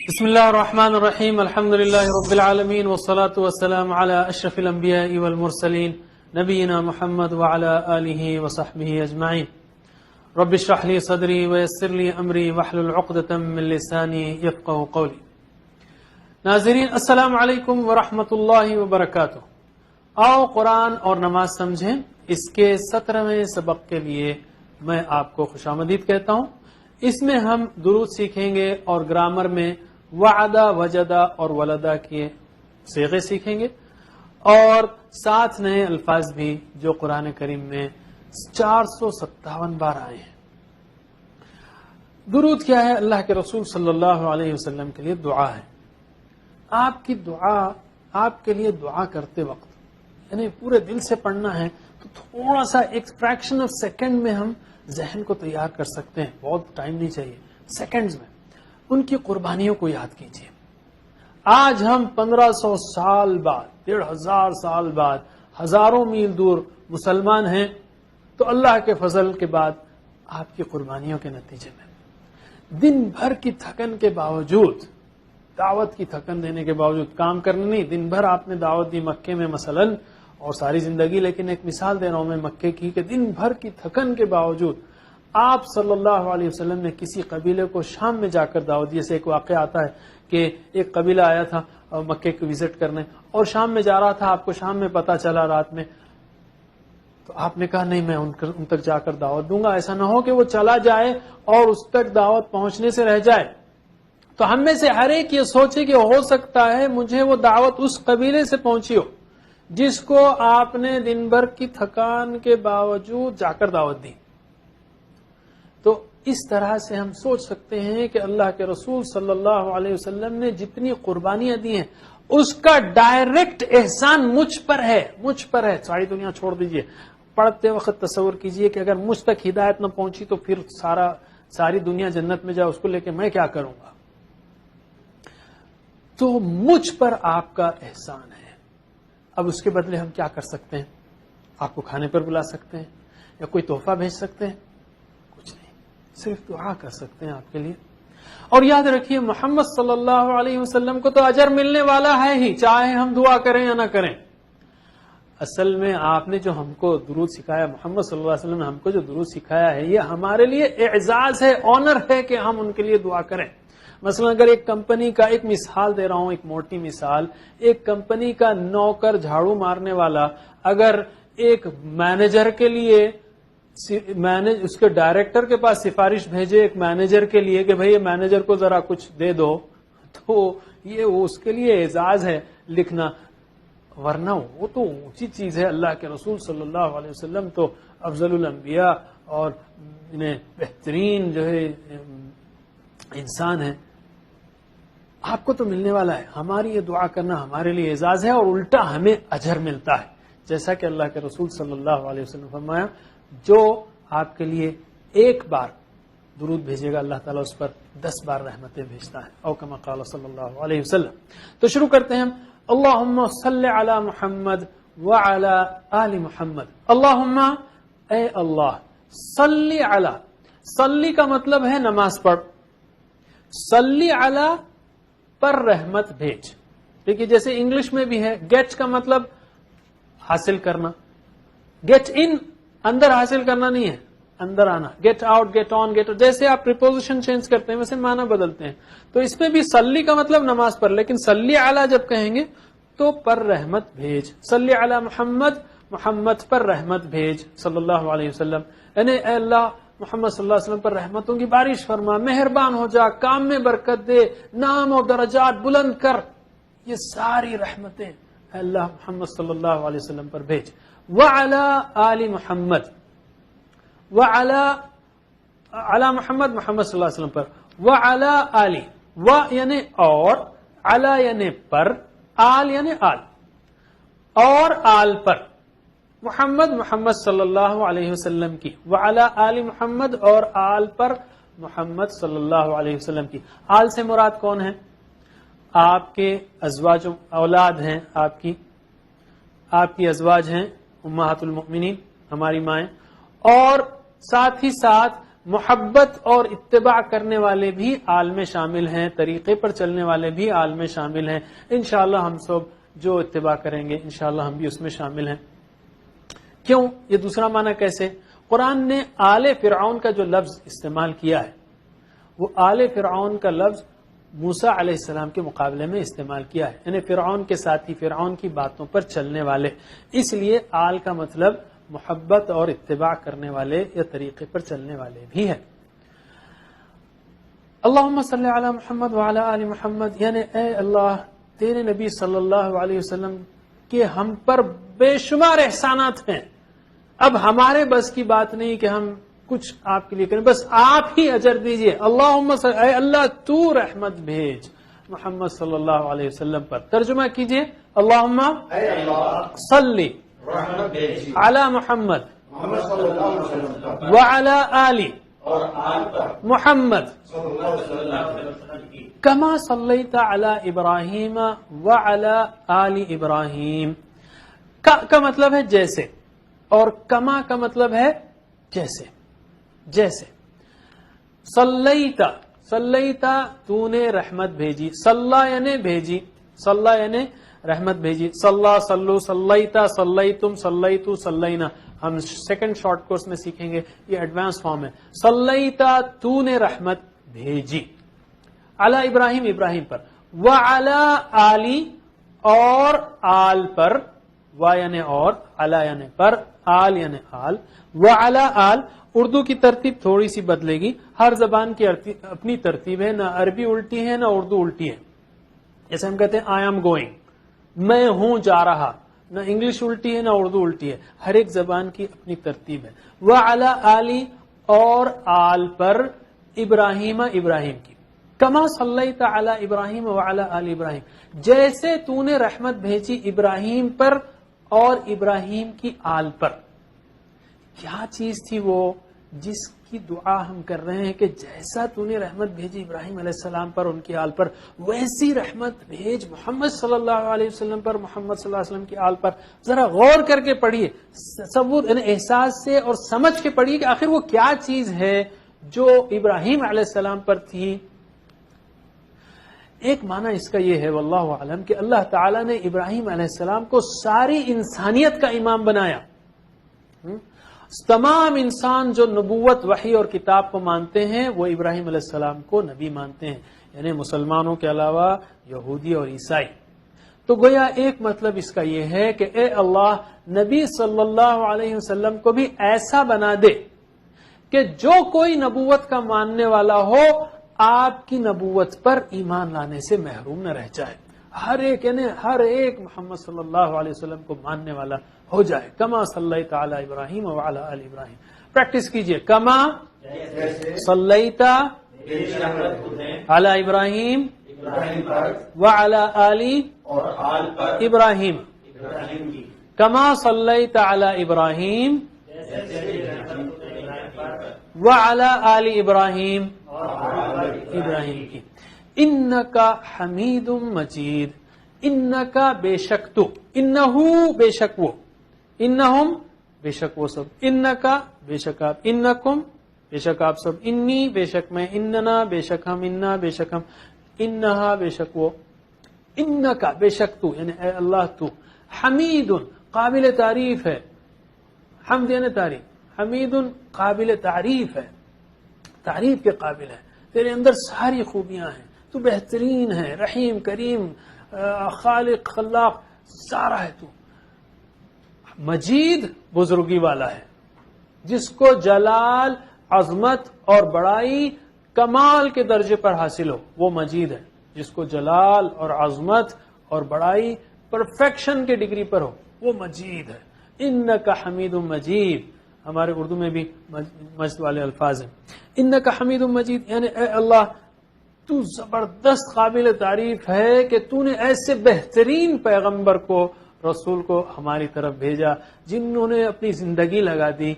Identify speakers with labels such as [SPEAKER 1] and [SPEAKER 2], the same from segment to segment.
[SPEAKER 1] بسم الله الرحمن الرحيم الحمد لله رب العالمين والصلاة والسلام على أشرف الأنبياء والمرسلين نبينا محمد وعلى آله وصحبه أجمعين رب اشرح لي صدري ويسر لي أمري واحلل عقدة من لساني يفقهوا قولي. ناظرین السلام علیکم ورحمۃ اللہ وبرکاتہ. آؤ قرآن اور نماز سمجھیں. اس کے 17ویں سبق کے لیے میں آپ کو خوش آمدید کہتا ہوں. اس میں ہم درود سیکھیں گے اور گرامر میں وعدہ وجدہ اور ولدہ کے صیغے سیکھیں گے اور 7 نئے الفاظ بھی جو قرآن کریم میں 457 بار آئے ہیں. درود کیا ہے؟ اللہ کے رسول صلی اللہ علیہ وسلم کے لیے دعا ہے. آپ کی دعا، آپ کے لیے دعا کرتے وقت یعنی پورے دل سے پڑھنا ہے تو تھوڑا سا ایک فریکشن آف سیکنڈ میں ہم ذہن کو تیار کر سکتے ہیں. بہت ٹائم نہیں چاہیے، سیکنڈز میں. ان کی قربانیوں کو یاد کیجیے. آج ہم 1500 سال بعد، 1500 سال بعد ہزاروں میل دور مسلمان ہیں تو اللہ کے فضل کے بعد آپ کی قربانیوں کے نتیجے میں دن بھر کی تھکن کے باوجود، دعوت کی تھکن دینے کے باوجود، کام کرنے نہیں، دن بھر آپ نے دعوت دی مکے میں مثلا اور ساری زندگی، لیکن ایک مثال دے رہا ہوں میں مکے کی کہ دن بھر کی تھکن کے باوجود آپ صلی اللہ علیہ وسلم نے کسی قبیلے کو شام میں جا کر دعوت دی. جیسے ایک واقعہ آتا ہے کہ ایک قبیلہ آیا تھا مکے کو وزٹ کرنے اور شام میں جا رہا تھا. آپ کو شام میں پتا چلا رات میں، تو آپ نے کہا نہیں میں ان تک جا کر دعوت دوں گا. ایسا نہ ہو کہ وہ چلا جائے اور اس تک دعوت پہنچنے سے رہ جائے. تو ہم میں سے ہر ایک یہ سوچے کہ ہو سکتا ہے مجھے وہ دعوت اس قبیلے سے پہنچی ہو جس کو آپ نے دن بھر کی تھکان کے باوجود جا کر دعوت دی. تو اس طرح سے ہم سوچ سکتے ہیں کہ اللہ کے رسول صلی اللہ علیہ وسلم نے جتنی قربانیاں دی ہیں اس کا ڈائریکٹ احسان مجھ پر ہے. مجھ پر ہے. ساری دنیا چھوڑ دیجئے. پڑھتے وقت تصور کیجئے کہ اگر مجھ تک ہدایت نہ پہنچی تو پھر ساری دنیا جنت میں جائے، اس کو لے کے میں کیا کروں گا. تو مجھ پر آپ کا احسان ہے. اب اس کے بدلے ہم کیا کر سکتے ہیں؟ آپ کو کھانے پر بلا سکتے ہیں یا کوئی تحفہ بھیج سکتے ہیں؟ کچھ نہیں، صرف دعا کر سکتے ہیں آپ کے لیے. اور یاد رکھیے محمد صلی اللہ علیہ وسلم کو تو اجر ملنے والا ہے ہی، چاہے ہم دعا کریں یا نہ کریں. اصل میں آپ نے جو ہم کو درود سکھایا، محمد صلی اللہ علیہ وسلم نے ہم کو جو درود سکھایا ہے، یہ ہمارے لیے اعزاز ہے، آنر ہے کہ ہم ان کے لیے دعا کریں. مثلا اگر ایک کمپنی کا، ایک مثال دے رہا ہوں، ایک موٹی مثال، ایک کمپنی کا نوکر جھاڑو مارنے والا اگر ایک مینیجر کے لیے اس کے ڈائریکٹر کے پاس سفارش بھیجے ایک مینیجر کے لیے کہ بھئی یہ مینیجر کو ذرا کچھ دے دو، تو یہ اس کے لیے اعزاز ہے لکھنا، ورنہ وہ تو اونچی چیز ہے. اللہ کے رسول صلی اللہ علیہ وسلم تو افضل الانبیاء اور بہترین جو ہے انسان ہے. آپ کو تو ملنے والا ہے. ہماری یہ دعا کرنا ہمارے لیے اعزاز ہے اور الٹا ہمیں اجر ملتا ہے. جیسا کہ اللہ کے رسول صلی اللہ علیہ وسلم فرمایا جو آپ کے لیے ایک بار درود بھیجے گا اللہ تعالیٰ اس پر 10 بار رحمتیں بھیجتا ہے. او کما قال صلی اللہ علیہ وسلم. تو شروع کرتے ہیں ہم. اللہم صلی علی محمد وعلی آل محمد. اللہم اے اللہ، صلی علی، صلی کا مطلب ہے نماز پڑھ، صلی علی پر رحمت بھیج. دیکھیے جیسے انگلش میں بھی ہے گیٹ کا مطلب حاصل کرنا، گیٹ ان اندر حاصل کرنا نہیں ہے، اندر آنا. Get out, get on, get, جیسے آپ پریپوزیشن چینج کرتے ہیں ویسے معنی بدلتے ہیں. تو اس میں بھی صلی کا مطلب نماز پر، لیکن صلی علی جب کہیں گے تو پر رحمت بھیج. صلی علی محمد، محمد پر رحمت بھیج صلی اللہ علیہ وسلم. یعنی اے اللہ محمد صلی اللہ علیہ وسلم پر رحمتوں کی بارش فرما، مہربان ہو جا، کام میں برکت دے، نام اور درجات بلند کر. یہ ساری رحمتیں اے اللہ محمد صلی اللہ علیہ وسلم پر بھیج. وعلی آل محمد، علی محمد، محمد صلی اللہ علیہ وسلم پر. وعلی آل، و یعنی اور، علی یعنی پر، آل یعنی آل، اور آل پر محمد، محمد صلی اللہ علیہ وسلم کی. وعلی آل محمد، اور آل پر محمد صلی اللہ علیہ وسلم کی. آل سے مراد کون ہے؟ آپ کے ازواج، اولاد ہیں آپ کی ازواج ہیں امہات المؤمنین، ہماری مائیں، اور ساتھ ہی ساتھ محبت اور اتباع کرنے والے بھی آل میں شامل ہیں، طریقے پر چلنے والے بھی آل میں شامل ہیں. انشاءاللہ ہم سب جو اتباع کریں گے انشاءاللہ ہم بھی اس میں شامل ہیں. کیوں؟ یہ دوسرا معنی کیسے؟ قرآن نے آل فرعون کا جو لفظ استعمال کیا ہے وہ آل فرعون کا لفظ موسیٰ علیہ السلام کے مقابلے میں استعمال کیا ہے، یعنی فرعون کے ساتھی، فرعون کی باتوں پر چلنے والے. اس لیے آل کا مطلب محبت اور اتباع کرنے والے یا طریقے پر چلنے والے بھی ہے. اللہم صلی علی محمد وعلی آل محمد، یعنی اے اللہ تیرے نبی صلی اللہ علیہ وسلم کے ہم پر بے شمار احسانات ہیں. اب ہمارے بس کی بات نہیں کہ ہم کچھ آپ کے لیے کریں، بس آپ ہی اجر دیجئے. اللہم اے اللہ تو رحمت بھیج محمد صلی اللہ علیہ وسلم پر. ترجمہ کیجئے، اللہم صلی علی محمد وعلی آل محمد کما صلیت علی ابراہیم وعلی آل ابراہیم. کا مطلب ہے جیسے، اور کما کا مطلب ہے جیسے. جیسے صلیتا تو نے رحمت بھیجی، صلی یعنی بھیجی، صلی یعنی رحمت بھیجی. صلی صلو صلیتا صلیتم صلیتو صلینا، ہم سیکنڈ شارٹ کورس میں سیکھیں گے، یہ ایڈوانس فارم ہے. صلیتا تو نے رحمت بھیجی علی ابراہیم ابراہیم پر، وعلی آلی اور آل پر، و یعنی اور، علی یعنی پر، آل یعنی آل، وعلی آل. اردو کی ترتیب تھوڑی سی بدلے گی، ہر زبان کی اپنی ترتیب ہے، نہ عربی الٹی ہے نہ اردو الٹی ہے. جیسے ہم کہتے ہیں آئی ایم گوئنگ، میں ہوں جا رہا، نہ انگلش الٹی ہے نہ اردو الٹی ہے، ہر ایک زبان کی اپنی ترتیب ہے. وعلی آلی اور آل پر، ابراہیم ابراہیم کی. کما صلیت علی ابراہیم وعلی آل ابراہیم، جیسے تو نے رحمت بھیجی ابراہیم پر اور ابراہیم کی آل پر. کیا چیز تھی وہ جس کی دعا ہم کر رہے ہیں کہ جیسا تو نے رحمت بھیجی ابراہیم علیہ السلام پر، ان کی آل پر، ویسی رحمت بھیج محمد صلی اللہ علیہ وسلم پر، محمد صلی اللہ علیہ وسلم کی آل پر. ذرا غور کر کے پڑھیے، تصور یعنی احساس سے اور سمجھ کے پڑھیے کہ آخر وہ کیا چیز ہے جو ابراہیم علیہ السلام پر تھی. ایک معنی اس کا یہ ہے واللہ اعلم کہ اللہ تعالیٰ نے ابراہیم علیہ السلام کو ساری انسانیت کا امام بنایا. تمام انسان جو نبوت، وحی اور کتاب کو مانتے ہیں وہ ابراہیم علیہ السلام کو نبی مانتے ہیں، یعنی مسلمانوں کے علاوہ یہودی اور عیسائی. تو گویا ایک مطلب اس کا یہ ہے کہ اے اللہ نبی صلی اللہ علیہ وسلم کو بھی ایسا بنا دے کہ جو کوئی نبوت کا ماننے والا ہو آپ کی نبوت پر ایمان لانے سے محروم نہ رہ جائے. ہر ایک یعنی ہر ایک محمد صلی اللہ علیہ وسلم کو ماننے والا ہو جائے. کما صلیت علی ابراہیم وعلی آل ابراہیم. پریکٹس کیجئے، کما صلیت علی ابراہیم وعلی آل ابراہیم، کما صلیت علی ابراہیم وعلی آل ابراہیم، ابراہیم کی. انکا حمید مجید، انکا بے شک تو، انہو بے شک وہ، انہم بے شک وہ سب، انکا بے شک آپ، انکم بے شک آپ سب، انی بے شک میں، اننا بے شک ہم، انا بے شک ہم، انہا بے شک وہ، انکا بے شک تو یعنی اے اللہ تو، حمید قابل تعریف ہے. حمد یعنی تعریف، حمید قابل تعریف ہے، تعریف کے قابل ہے. تیرے اندر ساری خوبیاں ہیں، تو بہترین ہے، رحیم کریم خالق خلاق سارا ہے. تو مجید بزرگی والا ہے، جس کو جلال، عظمت اور بڑائی کمال کے درجے پر حاصل ہو وہ مجید ہے. جس کو جلال اور عظمت اور بڑائی پرفیکشن کے ڈگری پر ہو وہ مجید ہے. انکا حمید مجید، ہمارے اردو میں بھی مجد والے الفاظ ہیں. انکا حمید مجید یعنی اے اللہ تو زبردست قابل تعریف ہے کہ تو نے ایسے بہترین پیغمبر کو، رسول کو ہماری طرف بھیجا جنہوں نے اپنی زندگی لگا دی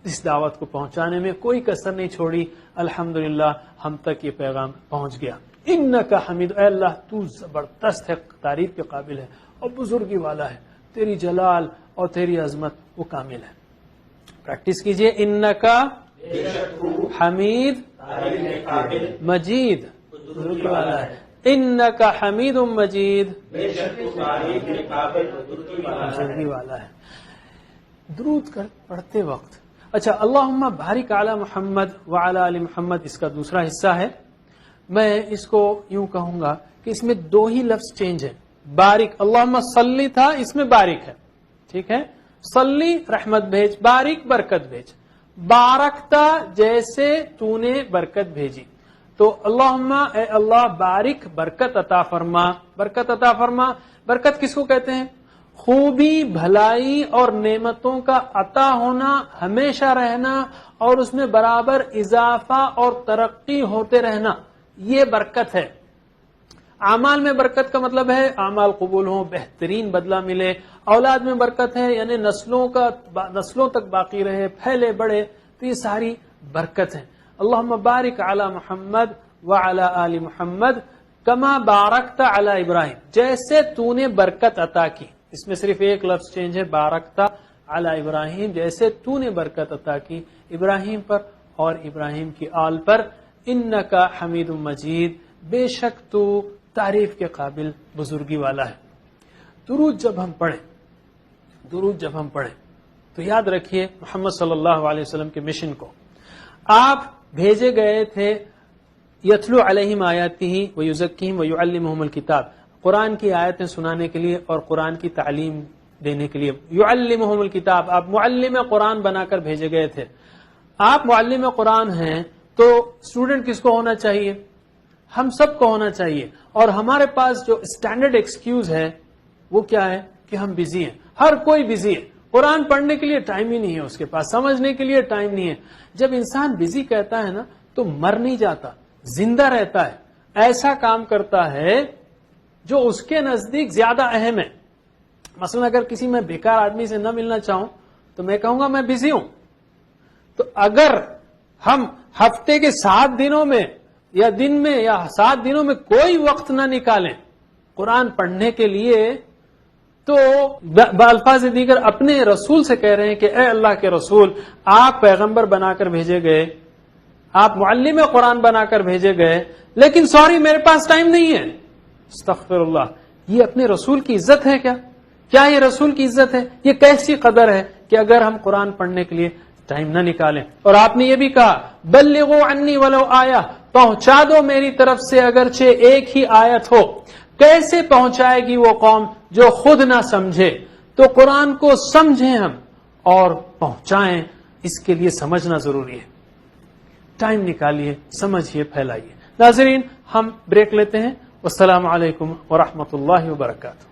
[SPEAKER 1] اس دعوت کو پہنچانے میں، کوئی کسر نہیں چھوڑی. الحمدللہ ہم تک یہ پیغام پہنچ گیا. انکا حمید، اے اللہ تو زبردست ہے، تعریف کے قابل ہے اور بزرگی والا ہے، تیری جلال اور تیری عظمت وہ کامل ہے. پریکٹس کیجئے، انکا حمید مجید بزرگی والا ہے. انک حمید مجید بزرگی والا ہے. درود پڑھتے وقت اچھا اللہم بارک علی محمد وعلی آل محمد اس کا دوسرا حصہ ہے. میں اس کو یوں کہوں گا کہ اس میں دو ہی لفظ چینج ہے. بارک اللہم صلی تھا، اس میں بارک ہے. ٹھیک ہے، صلی رحمت بھیج، بارک برکت بھیج. بارکتا جیسے تو نے برکت بھیجی. تو اللہم اے اللہ بارک برکت عطا فرما. برکت عطا فرما، برکت کس کو کہتے ہیں؟ خوبی، بھلائی اور نعمتوں کا عطا ہونا، ہمیشہ رہنا اور اس میں برابر اضافہ اور ترقی ہوتے رہنا، یہ برکت ہے. اعمال میں برکت کا مطلب ہے اعمال قبول ہوں، بہترین بدلہ ملے. اولاد میں برکت ہے یعنی نسلوں تک باقی رہے، پھیلے بڑھے. تو یہ ساری برکت ہے. اللہم بارک علی محمد وعلی آل محمد کما بارکت علی ابراہیم، جیسے تو نے برکت عطا کی. اس میں صرف ایک لفظ چینج ہے، بارکت علی ابراہیم، جیسے تو نے برکت عطا کی ابراہیم پر اور ابراہیم کی آل پر. انک حمید مجید، بے شک تو تعریف کے قابل بزرگی والا ہے. درود جب ہم پڑھیں تو یاد رکھیے محمد صلی اللہ علیہ وسلم کے مشن کو. آپ بھیجے گئے تھے یتلو علیہم آیاتہ ویزکیہم ویعلمہم الکتاب، قرآن کی آیتیں سنانے کے لیے اور قرآن کی تعلیم دینے کے لیے. یعلمہم الکتاب، آپ معلم قرآن بنا کر بھیجے گئے تھے. آپ معلم قرآن ہیں تو اسٹوڈنٹ کس کو ہونا چاہیے؟ ہم سب کو ہونا چاہیے. اور ہمارے پاس جو اسٹینڈرڈ ایکسکیوز ہے وہ کیا ہے کہ ہم بزی ہیں. ہر کوئی بزی ہے، قرآن پڑھنے کے لیے ٹائم ہی نہیں ہے اس کے پاس، سمجھنے کے لیے ٹائم نہیں ہے. جب انسان بزی کہتا ہے نا تو مر نہیں جاتا، زندہ رہتا ہے. ایسا کام کرتا ہے جو اس کے نزدیک زیادہ اہم ہے. مثلا اگر کسی میں بیکار آدمی سے نہ ملنا چاہوں تو میں کہوں گا میں بزی ہوں. تو اگر ہم ہفتے کے 7 دنوں میں یا دن میں یا 7 دنوں میں کوئی وقت نہ نکالیں قرآن پڑھنے کے لیے تو بالفاظ دیگر اپنے رسول سے کہہ رہے ہیں کہ اے اللہ کے رسول، آپ پیغمبر بنا کر بھیجے گئے، آپ معلم قرآن بنا کر بھیجے گئے، لیکن سوری میرے پاس ٹائم نہیں ہے. استغفر اللہ. یہ اپنے رسول کی عزت ہے کیا یہ رسول کی عزت ہے؟ یہ کیسی قدر ہے کہ اگر ہم قرآن پڑھنے کے لیے ٹائم نہ نکالیں. اور آپ نے یہ بھی کہا بلغوا عنی ولو آیہ، پہنچا دو میری طرف سے اگرچہ ایک ہی آیت ہو. کیسے پہنچائے گی وہ قوم جو خود نہ سمجھے؟ تو قرآن کو سمجھیں ہم اور پہنچائیں، اس کے لیے سمجھنا ضروری ہے. ٹائم نکالیے، سمجھیے، پھیلائیے. ناظرین ہم بریک لیتے ہیں. والسلام علیکم ورحمۃ اللہ وبرکاتہ.